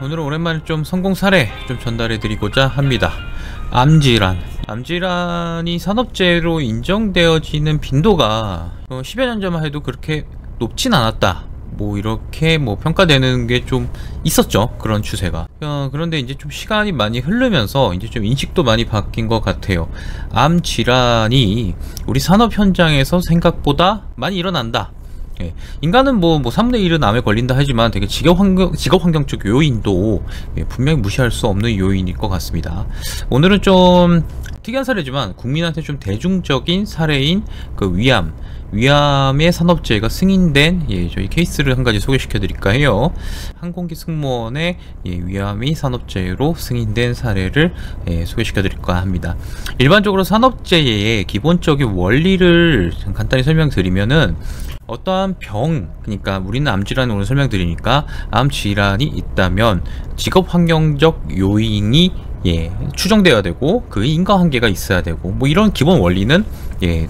오늘은 오랜만에 좀 성공 사례 좀 전달해 드리고자 합니다. 암질환이 산업재해로 인정되어지는 빈도가 10여 년 전만 해도 그렇게 높진 않았다, 이렇게 평가되는 게 좀 있었죠. 그런 추세가. 그런데 이제 좀 시간이 많이 흐르면서 이제 좀 인식도 많이 바뀐 것 같아요. 암 질환이 우리 산업 현장에서 생각보다 많이 일어난다. 인간은 3분의 1은 암에 걸린다 하지만 되게 직업 환경적 요인도 분명히 무시할 수 없는 요인일 것 같습니다. 오늘은 좀 특이한 사례지만 국민한테 좀 대중적인 사례인 그 위암의 산업재해가 승인된 저희 케이스를 한 가지 소개시켜 드릴까 해요. 항공기 승무원의 위암이 산업재해로 승인된 사례를 소개시켜 드릴까 합니다. 일반적으로 산업재해의 기본적인 원리를 간단히 설명드리면은 어떠한 그러니까 우리는 암질환을 오늘 설명드리니까 암질환이 있다면 직업환경적 요인이 추정되어야 되고 그 인과관계가 있어야 되고 이런 기본 원리는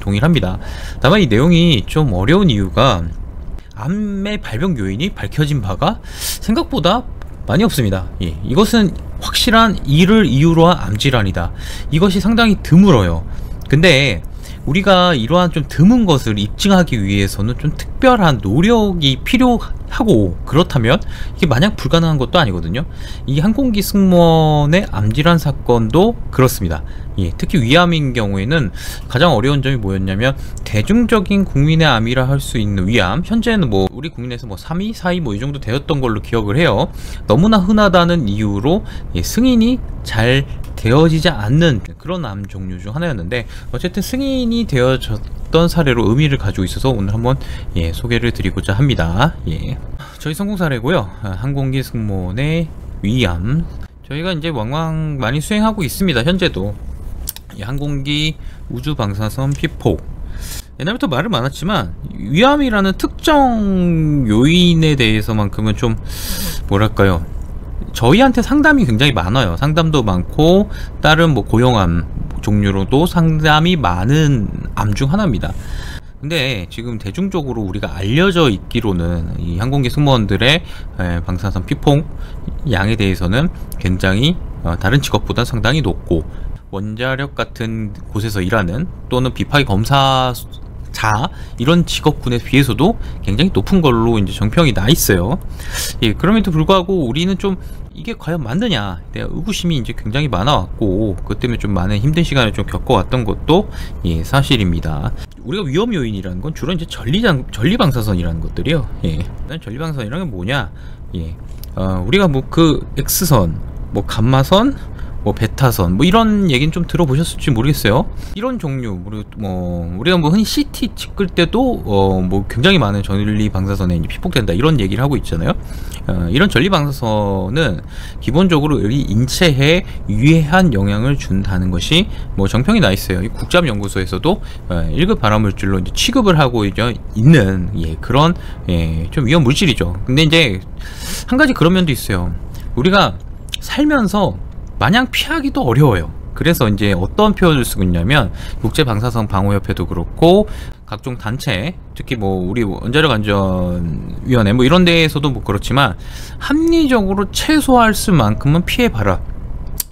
동일합니다. 다만 이 내용이 좀 어려운 이유가 암의 발병 요인이 밝혀진 바가 생각보다 많이 없습니다. 이것은 확실한 이를 이유로 한 암질환이다, 이것이 상당히 드물어요. 근데 우리가 이러한 좀 드문 것을 입증하기 위해서는 좀 특별한 노력이 필요하고, 그렇다면 이게 마냥 불가능한 것도 아니거든요. 이 항공기 승무원의 암질환 사건도 그렇습니다. 특히 위암인 경우에는 가장 어려운 점이 뭐였냐면, 대중적인 국민의 암이라 할 수 있는 위암, 현재는 우리 국민에서 3위, 4위 이 정도 되었던 걸로 기억을 해요. 너무나 흔하다는 이유로 승인이 잘 되어지지 않는 그런 암 종류 중 하나였는데, 어쨌든 승인이 되어졌던 사례로 의미를 가지고 있어서 오늘 한번 소개를 드리고자 합니다. 저희 성공 사례고요. 항공기 승무원의 위암, 저희가 이제 왕왕 많이 수행하고 있습니다. 현재도 항공기 우주방사선 피폭, 옛날부터 말을 많았지만 위암이라는 특정 요인에 대해서만큼은 좀 뭐랄까요, 저희한테 상담이 굉장히 많아요. 상담도 많고 다른 고형암 종류로도 상담이 많은 암 중 하나입니다. 근데 지금 대중적으로 우리가 알려져 있기로는 이 항공기 승무원들의 방사선 피폭 양에 대해서는 굉장히 다른 직업보다 상당히 높고, 원자력 같은 곳에서 일하는 또는 비파기 검사자 이런 직업군에 비해서도 굉장히 높은 걸로 이제 정평이 나 있어요. 그럼에도 불구하고 우리는 좀 이게 과연 맞느냐, 의구심이 이제 굉장히 많아왔고, 그것 때문에 좀 많은 힘든 시간을 좀 겪어왔던 것도 사실입니다. 우리가 위험 요인이라는 건 주로 이제 전리방사선이라는 것들이요. 일단 전리방사선이라는 게 뭐냐? 우리가 그 X선, 감마선, 베타선 이런 얘기는 좀 들어보셨을지 모르겠어요. 이런 종류 우리가 흔히 CT 찍을 때도 굉장히 많은 전리방사선에 피폭된다 이런 얘기를 하고 있잖아요. 이런 전리방사선은 기본적으로 우리 인체에 유해한 영향을 준다는 것이 정평이 나 있어요. 국자연구소에서도 1급 발암물질로 이제 취급을 하고 있는 그런 좀 위험 물질이죠. 근데 이제 한 가지 그런 면도 있어요. 우리가 살면서 마냥 피하기도 어려워요. 그래서 이제 어떤 표현을 쓰고 있냐면, 국제방사선 방호협회도 그렇고 각종 단체, 특히 우리 원자력안전위원회 이런 데에서도 그렇지만, 합리적으로 최소화할 수만큼은 피해봐라,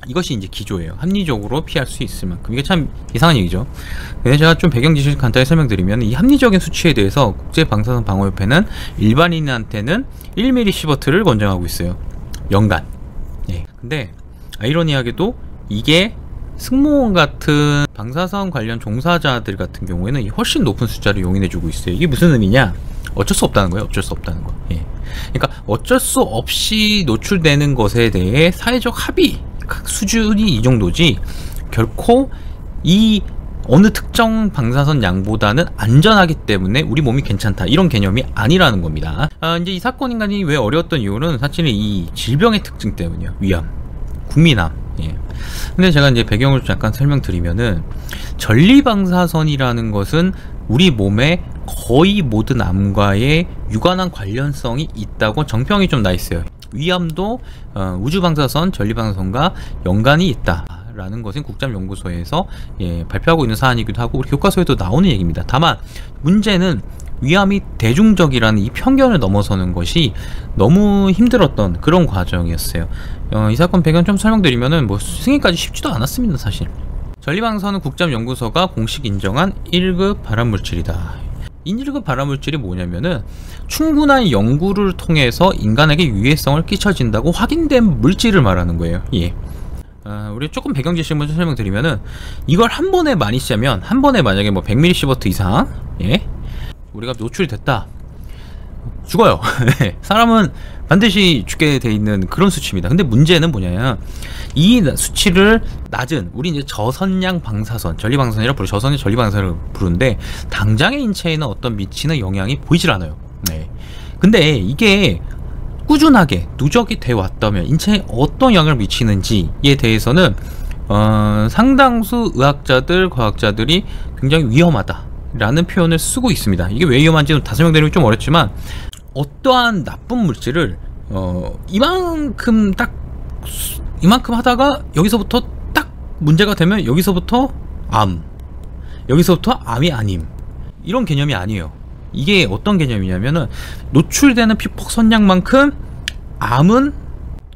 이것이 이제 기조예요. 합리적으로 피할 수 있을 만큼. 이게 참 이상한 얘기죠. 그래서 제가 좀 배경 지식을 간단히 설명드리면, 이 합리적인 수치에 대해서 국제방사선 방호협회는 일반인한테는 1mm 시버트를 권장하고 있어요, 연간. 근데 아이러니하게도 이게 승무원 같은 방사선 관련 종사자들 같은 경우에는 훨씬 높은 숫자를 용인해주고 있어요. 이게 무슨 의미냐? 어쩔 수 없다는 거예요. 어쩔 수 없다는 거. 그러니까 어쩔 수 없이 노출되는 것에 대해 사회적 합의 수준이 이 정도지, 결코 이 어느 특정 방사선 양보다는 안전하기 때문에 우리 몸이 괜찮다 이런 개념이 아니라는 겁니다. 이제 이 사건 인간이 왜 어려웠던 이유는 사실은 이 질병의 특징 때문이에요. 위암, 국민암. 근데 제가 이제 배경을 잠깐 설명드리면은, 전리방사선이라는 것은 우리 몸의 거의 모든 암과의 유관한 관련성이 있다고 정평이 좀 나 있어요. 위암도 우주방사선, 전리방사선과 연관이 있다 라는 것은 국자연구소에서 발표하고 있는 사안이기도 하고 우리 교과서에도 나오는 얘기입니다. 다만 문제는 위암이 대중적이라는 이 편견을 넘어서는 것이 너무 힘들었던 그런 과정이었어요. 이 사건 배경 좀 설명드리면은 뭐 승인까지 쉽지도 않았습니다, 사실. 전리방사능 국제연구소가 공식 인정한 1급 발암물질이다. 1급 발암물질이 뭐냐면은 충분한 연구를 통해서 인간에게 유해성을 끼쳐진다고 확인된 물질을 말하는 거예요. 예. 우리 조금 배경 지식을 좀 설명드리면은, 이걸 한 번에 많이 쓰면, 한 번에 만약에 뭐 100mSv 이상, 예, 우리가 노출됐다, 죽어요. 사람은 반드시 죽게 돼 있는 그런 수치입니다. 근데 문제는 뭐냐면, 이 수치를 낮은, 우리 이제 저선량 방사선, 전리방사선이라 부르죠. 저선의 전리방사선을 부르는데, 당장의 인체에는 어떤 미치는 영향이 보이질 않아요. 네. 근데 이게 꾸준하게 누적이 돼 왔다면 인체에 어떤 영향을 미치는지에 대해서는 상당수 의학자들, 과학자들이 굉장히 위험하다 라는 표현을 쓰고 있습니다. 이게 왜 위험한지는 다 설명드리면 좀 어렵지만, 어떠한 나쁜 물질을 이만큼 하다가 여기서부터 딱 문제가 되면 여기서부터 암, 여기서부터 암이 아님, 이런 개념이 아니에요. 이게 어떤 개념이냐면은, 노출되는 피폭 선량만큼 암은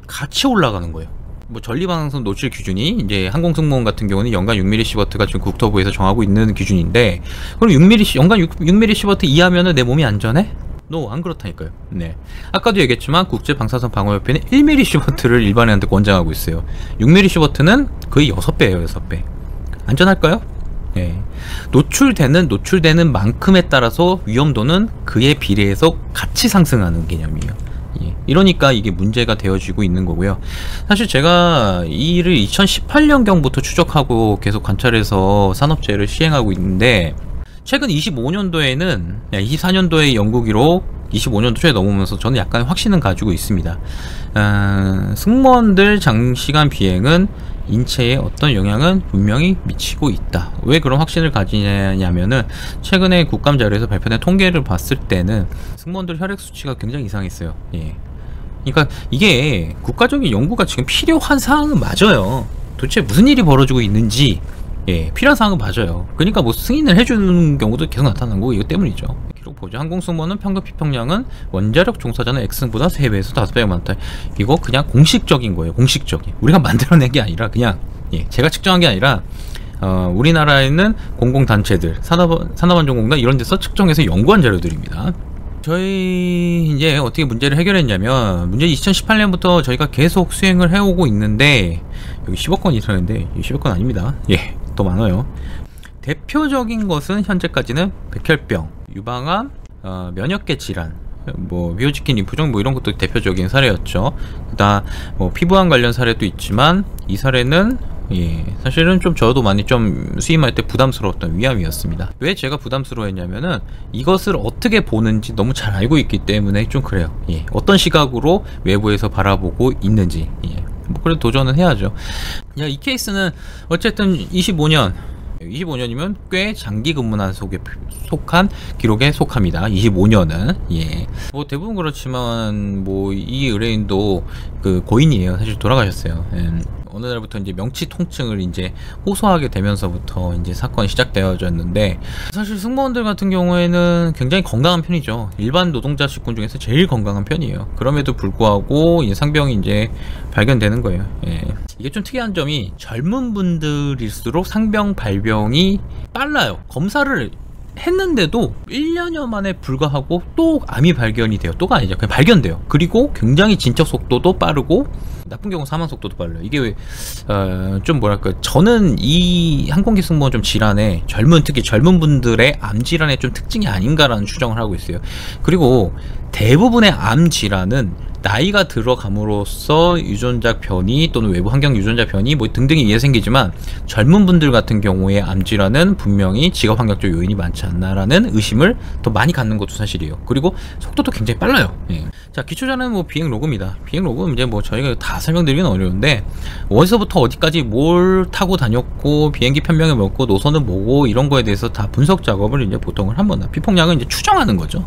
같이 올라가는 거예요. 뭐 전리방사선 노출 기준이 이제 항공승무원 같은 경우는 연간 6mSv가 지금 국토부에서 정하고 있는 기준인데, 그럼 연간 6mSv 이하면은 내 몸이 안전해? 안 그렇다니까요. 네. 아까도 얘기했지만 국제방사선 방어협회는 1mSv를 일반인한테 권장하고 있어요. 6mSv는 거의 6배예요, 6배. 안전할까요? 네. 노출되는 만큼에 따라서 위험도는 그에 비례해서 같이 상승하는 개념이에요. 예. 이러니까 이게 문제가 되어지고 있는 거고요. 사실 제가 이 일을 2018년경부터 추적하고 계속 관찰해서 산업재해를 시행하고 있는데, 최근 25년도에는 24년도의 연구 기록 25년도 초에 넘으면서 저는 약간 확신은 가지고 있습니다. 승무원들 장시간 비행은 인체에 어떤 영향은 분명히 미치고 있다. 왜 그런 확신을 가지냐면은, 최근에 국감 자료에서 발표된 통계를 봤을 때는 승무원들 혈액 수치가 굉장히 이상했어요. 예. 그러니까 이게 국가적인 연구가 지금 필요한 사항은 맞아요. 도대체 무슨 일이 벌어지고 있는지, 예, 필요한 사항은 맞아요. 그러니까 뭐 승인을 해주는 경우도 계속 나타나는 거, 이것 때문이죠. 기록 보죠. 항공승무원은 평균 피폭량은 원자력 종사자는 X승보다 3배에서 5배가 많다. 이거 그냥 공식적인 거예요. 공식적인. 우리가 만들어낸 게 아니라 그냥, 예, 제가 측정한 게 아니라 우리나라에 있는 공공단체들, 산업안전공단 이런 데서 측정해서 연구한 자료들입니다. 저희 이제 어떻게 문제를 해결했냐면, 문제 2018년부터 저희가 계속 수행을 해오고 있는데, 여기 10억 건이 있었는데 10억 건 아닙니다. 예, 더 많아요. 대표적인 것은 현재까지는 백혈병, 유방암, 면역계 질환, 뭐 비호지킨 림프종 뭐 이런 것도 대표적인 사례였죠. 그다음 뭐 피부암 관련 사례도 있지만, 이 사례는, 예, 사실은 좀 저도 많이 좀 수임할 때 부담스러웠던 위암이었습니다. 왜 제가 부담스러워했냐면은, 이것을 어떻게 보는지 너무 잘 알고 있기 때문에 좀 그래요. 예, 어떤 시각으로 외부에서 바라보고 있는지, 예, 뭐 그래도 도전은 해야죠. 이 케이스는 어쨌든 25년이면 꽤 장기 근무난 속한 기록에 속합니다. 25년은. 예. 뭐 대부분 그렇지만, 뭐 이 의뢰인도 그 고인이에요. 사실 돌아가셨어요. 예. 어느 날부터 이제 명치 통증을 이제 호소하게 되면서부터 이제 사건이 시작되어졌는데, 사실 승무원들 같은 경우에는 굉장히 건강한 편이죠. 일반 노동자 직군 중에서 제일 건강한 편이에요. 그럼에도 불구하고 이 상병이 이제 발견되는 거예요. 예. 이게 좀 특이한 점이, 젊은 분들일수록 상병 발병이 빨라요. 검사를 했는데도 1년여 만에 불과하고 또 암이 발견이 돼요. 또가 아니죠. 그냥 발견돼요. 그리고 굉장히 진척 속도도 빠르고, 나쁜 경우 사망 속도도 빨라요. 이게 왜, 좀 뭐랄까, 저는 이 항공기 승무원 좀 질환에, 특히 젊은 분들의 암 질환의 좀 특징이 아닌가라는 추정을 하고 있어요. 그리고 대부분의 암 질환은 나이가 들어감으로써 유전자 변이 또는 외부 환경 유전자 변이 뭐 등등이 이해 생기지만, 젊은 분들 같은 경우에 암 질환은 분명히 직업 환경적 요인이 많지 않나라는 의심을 더 많이 갖는 것도 사실이에요. 그리고 속도도 굉장히 빨라요. 예. 자, 기초자는 뭐 비행 로그입니다. 비행 로그는 이제 뭐 저희가 다 설명드리기는 어려운데, 어디서부터 어디까지 뭘 타고 다녔고, 비행기 편명이 뭐고, 노선은 뭐고, 이런 거에 대해서 다 분석 작업을 이제 보통을 합니다. 피폭량은 이제 추정하는 거죠.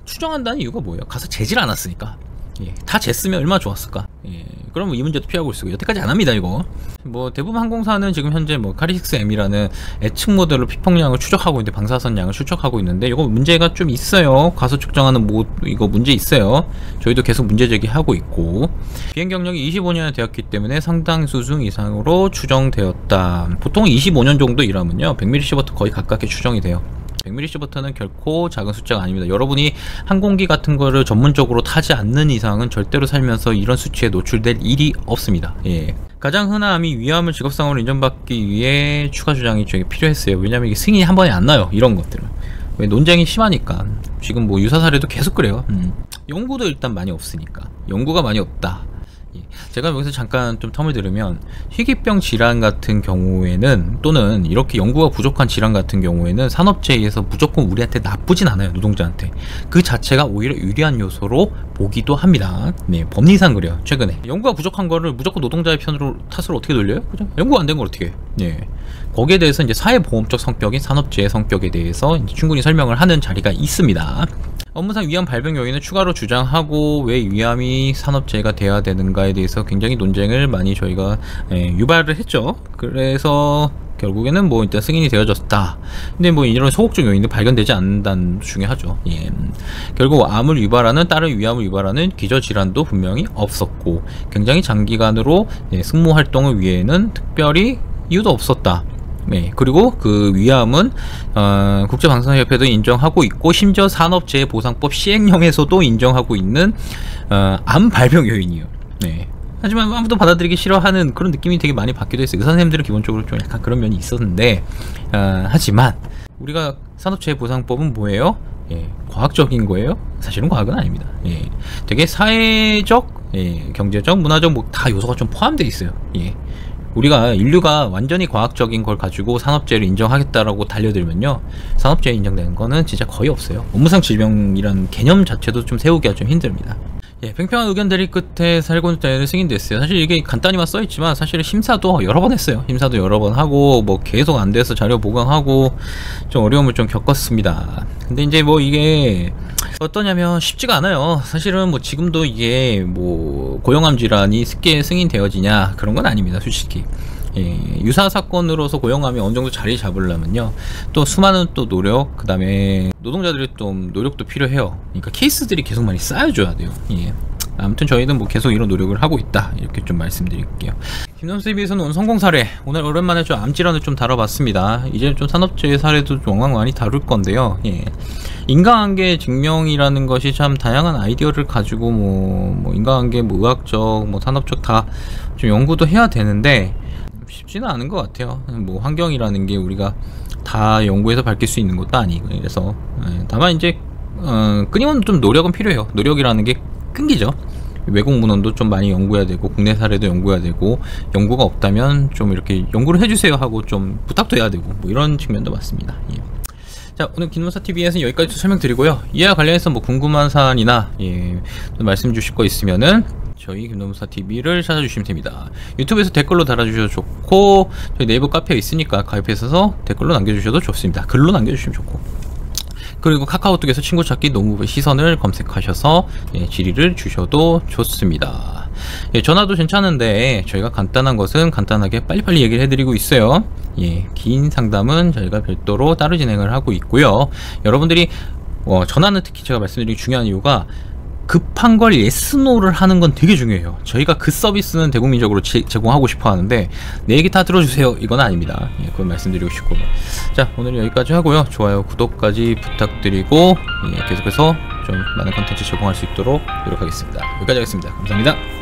추정한다는 이유가 뭐예요? 가서 재질 않았으니까. 예, 다 쟀으면 얼마나 좋았을까. 예, 그럼 이 문제도 피하고 있고 여태까지 안 합니다 이거. 뭐 대부분 항공사는 지금 현재 뭐 카리6M이라는 예측 모델로 피폭량을 추적하고 있는데, 방사선량을 추적하고 있는데, 이거 문제가 좀 있어요. 가속 측정하는 이거 문제 있어요. 저희도 계속 문제 제기하고 있고, 비행 경력이 25년이 되었기 때문에 상당 수준 이상으로 추정되었다. 보통 25년 정도 일하면요 100mSv 거의 가깝게 추정이 돼요. 100mSv는 결코 작은 숫자가 아닙니다. 여러분이 항공기 같은 거를 전문적으로 타지 않는 이상은 절대로 살면서 이런 수치에 노출될 일이 없습니다. 예. 가장 흔함이 위험을 직업상으로 인정받기 위해 추가 주장이 저에게 필요했어요. 왜냐면 이게 승인이 한 번에 안 나요. 이런 것들은. 왜 논쟁이 심하니까. 지금 뭐 유사 사례도 계속 그래요. 연구도 일단 많이 없으니까. 연구가 많이 없다. 제가 여기서 잠깐 좀 텀을 들으면, 희귀병 질환 같은 경우에는, 또는 이렇게 연구가 부족한 질환 같은 경우에는 산업재해에서 무조건 우리한테 나쁘진 않아요. 노동자한테. 그 자체가 오히려 유리한 요소로 보기도 합니다. 네, 법리상 그래요. 최근에 연구가 부족한 거를 무조건 노동자의 편으로 탓으로 어떻게 돌려요? 그죠? 연구가 안 된 걸 어떻게 해요? 네. 거기에 대해서 이제 사회보험적 성격인 산업재해 성격에 대해서 이제 충분히 설명을 하는 자리가 있습니다. 업무상 위험 발병 요인을 추가로 주장하고, 왜 위험이 산업재해가 돼야 되는가에 대해서 굉장히 논쟁을 많이 저희가 유발을 했죠. 그래서 결국에는 뭐 일단 승인이 되어졌다. 근데 뭐 이런 소극적 요인도 발견되지 않는다는 중요하죠. 예. 결국 암을 유발하는, 다른 위암을 유발하는 기저질환도 분명히 없었고, 굉장히 장기간으로 승무 활동을 위해는 특별히 이유도 없었다. 네, 그리고 그 위암은 국제방사선협회도 인정하고 있고, 심지어 산업재해보상법 시행령에서도 인정하고 있는 암 발병 요인이에요. 네. 하지만 아무도 받아들이기 싫어하는 그런 느낌이 되게 많이 받기도 했어요. 의사 선생님들은 기본적으로 좀 약간 그런 면이 있었는데, 하지만 우리가 산업재해보상법은 뭐예요? 예, 과학적인 거예요? 사실은 과학은 아닙니다. 예, 되게 사회적, 예, 경제적, 문화적 뭐 다 요소가 좀 포함되어 있어요. 예. 우리가 인류가 완전히 과학적인 걸 가지고 산업재해를 인정하겠다라고 달려들면요, 산업재해 인정되는 거는 진짜 거의 없어요. 업무상 질병이라는 개념 자체도 좀 세우기가 좀 힘듭니다. 예, 팽팽한 의견 대립 끝에 살곤자를 승인됐어요. 사실 이게 간단히만 써있지만 사실 심사도 여러 번 했어요. 심사도 여러 번 하고, 뭐 계속 안 돼서 자료 보강하고 좀 어려움을 좀 겪었습니다. 근데 이제 뭐 이게 어떠냐면 쉽지가 않아요. 사실은 뭐 지금도 이게 뭐 고용암 질환이 쉽게 승인되어지냐, 그런 건 아닙니다. 솔직히. 예, 유사 사건으로서 고용암이 어느 정도 자리 잡으려면요, 또 수많은 또 노력, 그 다음에 노동자들의 좀 노력도 필요해요. 그러니까 케이스들이 계속 많이 쌓여줘야 돼요. 예. 아무튼 저희는 뭐 계속 이런 노력을 하고 있다, 이렇게 좀 말씀드릴게요. 김남수TV에서는 오늘 성공 사례, 오늘 오랜만에 좀 암질환을 좀 다뤄봤습니다. 이제 좀 산업재해 사례도 좀 많이 다룰 건데요. 예. 인과관계 증명이라는 것이 참 다양한 아이디어를 가지고 뭐 인과관계, 뭐 의학적, 뭐 산업적 다 좀 연구도 해야 되는데 쉽지는 않은 것 같아요. 뭐 환경이라는 게 우리가 다 연구해서 밝힐 수 있는 것도 아니고, 그래서 다만 이제 끊임없는 좀 노력은 필요해요. 노력이라는 게 끈기죠. 외국 문헌도 좀 많이 연구해야 되고, 국내 사례도 연구해야 되고, 연구가 없다면 좀 이렇게 연구를 해주세요 하고 좀 부탁도 해야 되고, 뭐 이런 측면도 많습니다. 예. 자, 오늘 김남수TV에서는 여기까지 설명드리고요. 이와 관련해서 뭐 궁금한 사안이나 말씀 주실 거 있으면은 저희 김남수TV를 찾아주시면 됩니다. 유튜브에서 댓글로 달아주셔도 좋고, 저희 네이버 카페에 있으니까 가입해서 댓글로 남겨주셔도 좋습니다. 글로 남겨주시면 좋고, 그리고 카카오톡에서 친구 찾기 농구부의 시선을 검색하셔서 질의를 주셔도 좋습니다. 예, 전화도 괜찮은데 저희가 간단한 것은 간단하게 빨리빨리 얘기를 해드리고 있어요. 예, 긴 상담은 저희가 별도로 따로 진행을 하고 있고요. 여러분들이 전화는 특히 제가 말씀드리기 중요한 이유가, 급한 걸 yes, no를 하는 건 되게 중요해요. 저희가 그 서비스는 대국민적으로 제공하고 싶어 하는데, 내 얘기 다 들어주세요, 이건 아닙니다. 예, 그건 말씀드리고 싶고요. 자, 오늘 여기까지 하고요. 좋아요, 구독까지 부탁드리고, 계속해서 좀 많은 컨텐츠 제공할 수 있도록 노력하겠습니다. 여기까지 하겠습니다. 감사합니다.